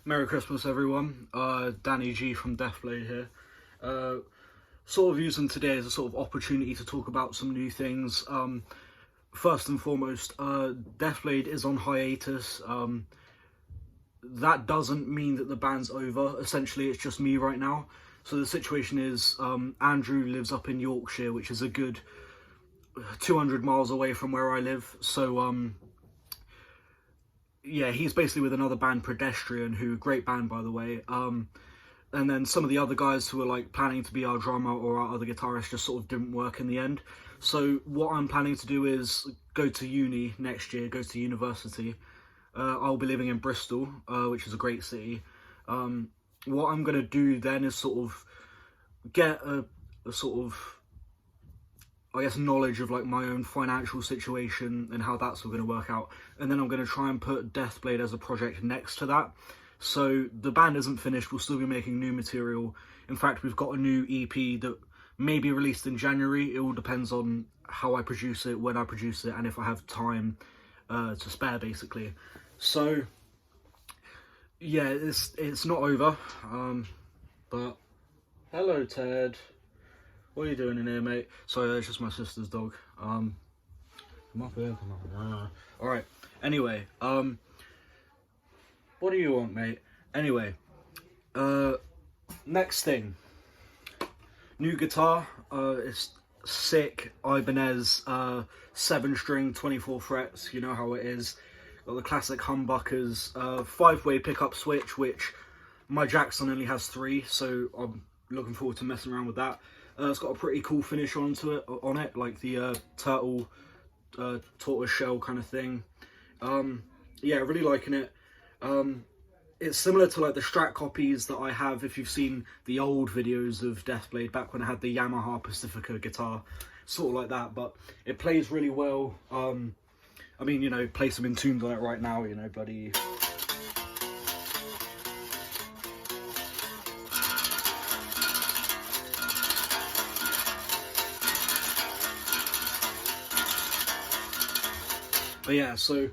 Merry Christmas, everyone. Danny G from Deathblade here. Sort of using today as a sort of opportunity to talk about some new things. First and foremost, Deathblade is on hiatus. That doesn't mean that the band's over. Essentially, it's just me right now. So the situation is, Andrew lives up in Yorkshire, which is a good 200 miles away from where I live. So, yeah, he's basically with another band, Pedestrian, who, great band by the way. And then some of the other guys who were like planning to be our drummer or our other guitarist just sort of didn't work in the end. So what I'm planning to do is go to uni next year, go to university. I'll be living in Bristol, which is a great city. What I'm going to do then is sort of get a sort of, I guess, knowledge of like my own financial situation and how that's all going to work out. And then I'm going to try and put Deathblade as a project next to that. So the band isn't finished, we'll still be making new material. In fact, we've got a new EP that may be released in January. It all depends on how I produce it, when I produce it, and if I have time to spare, basically. So, yeah, it's not over. But, hello Ted. What are you doing in here, mate? Sorry, it's just my sister's dog. Come up here, come up here. Alright, anyway, what do you want, mate? Anyway, next thing. New guitar, it's sick, Ibanez, 7-string, 24 frets, you know how it is. Got the classic humbuckers, 5-way pickup switch, which my Jackson only has 3, so I'm looking forward to messing around with that. It's got a pretty cool finish on it, like the turtle, tortoise shell kind of thing. Yeah, really liking it. It's similar to like the Strat copies that I have, if you've seen the old videos of Deathblade back when I had the Yamaha Pacifica guitar, sort of like that, but it plays really well. I mean, you know, play some in tunes on it right now, you know, bloody... But yeah, so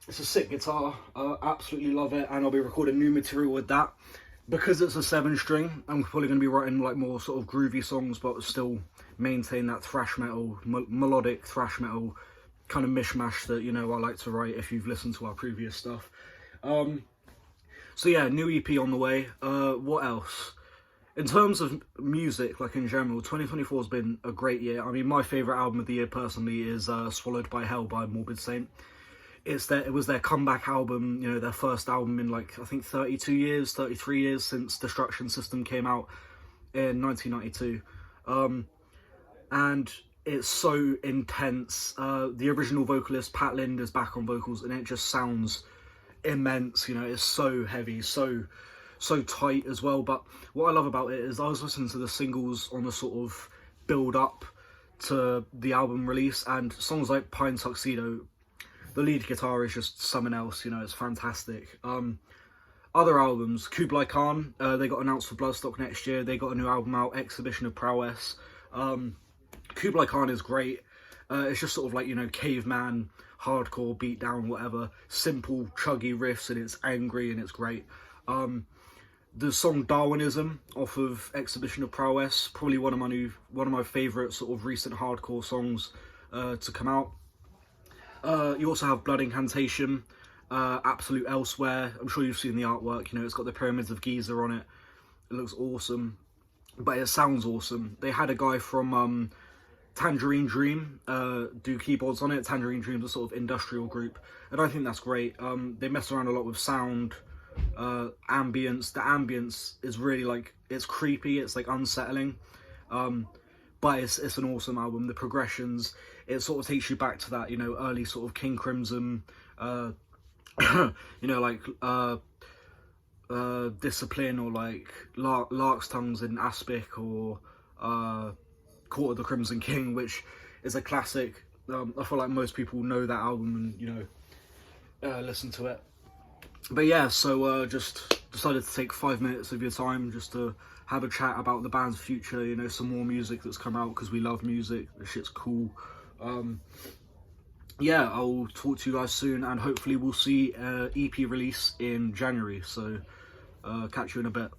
it's a sick guitar, absolutely love it, and I'll be recording new material with that. Because it's a 7-string, I'm probably going to be writing like more sort of groovy songs, but still maintain that thrash metal, melodic thrash metal kind of mishmash that, you know, I like to write if you've listened to our previous stuff. So yeah, new EP on the way. What else? In terms of music, like in general, 2024 has been a great year. I mean, my favourite album of the year personally is Swallowed by Hell by Morbid Saint. It was their comeback album, you know, their first album in like, I think 32 years, 33 years since Destruction System came out in 1992. And it's so intense. The original vocalist, Pat Lind, is back on vocals and it just sounds immense, you know, it's so heavy, so tight as well. But what I love about it is I was listening to the singles on the sort of build up to the album release, and songs like Pine Tuxedo, the lead guitar is just something else, you know, it's fantastic. Other albums, Kublai Khan, they got announced for Bloodstock next year. They got a new album out, Exhibition of Prowess. Kublai Khan is great. It's just sort of like, you know, caveman, hardcore, beatdown, whatever. Simple, chuggy riffs, and it's angry and it's great. The song Darwinism off of Exhibition of Prowess, probably one of my favourite sort of recent hardcore songs to come out. You also have Blood Incantation, Absolute Elsewhere. I'm sure you've seen the artwork, you know, it's got the Pyramids of Giza on it. It looks awesome, but it sounds awesome. They had a guy from Tangerine Dream do keyboards on it. Tangerine Dream's a sort of industrial group, and I think that's great. They mess around a lot with sound, ambience. The ambience is really like, it's creepy, it's like unsettling, but it's an awesome album. The progressions, it sort of takes you back to that, you know, early sort of King Crimson, you know, like Discipline, or like Lark's Tongues in Aspic, or Court of the Crimson King, which is a classic. I feel like most people know that album and, you know, listen to it. But yeah, so just decided to take 5 minutes of your time just to have a chat about the band's future, you know, some more music that's come out, because we love music, the shit's cool. yeah, I'll talk to you guys soon, and hopefully we'll see EP release in January. So catch you in a bit.